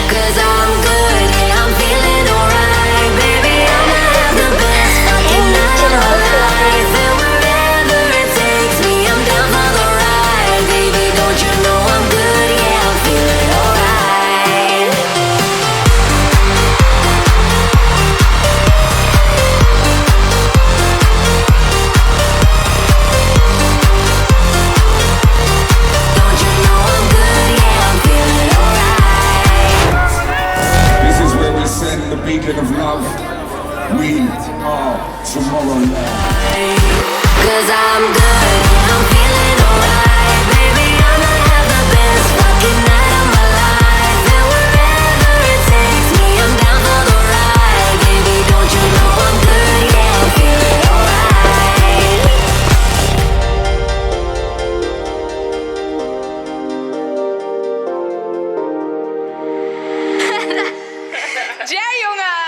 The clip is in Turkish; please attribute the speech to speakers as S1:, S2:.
S1: 'Cause I'm good, yeah, I'm feeling alright. Baby, I'ma have the best fucking night of my life. And wherever it takes me, I'm down for the ride. Baby, don't you know I'm good, yeah, I'm feeling alright. Don't you know I'm good, yeah, I'm feeling alright.
S2: This is where we send the beacon of love. We are Tomorrowland.
S1: 'Cause I'm good, yeah, I'm feeling alright. Baby, I'ma have the best fucking night of my life. And wherever it takes me, I'm down for the ride. Baby, don't you know I'm good, yeah, I'm feeling alright.
S3: Jer, jongen!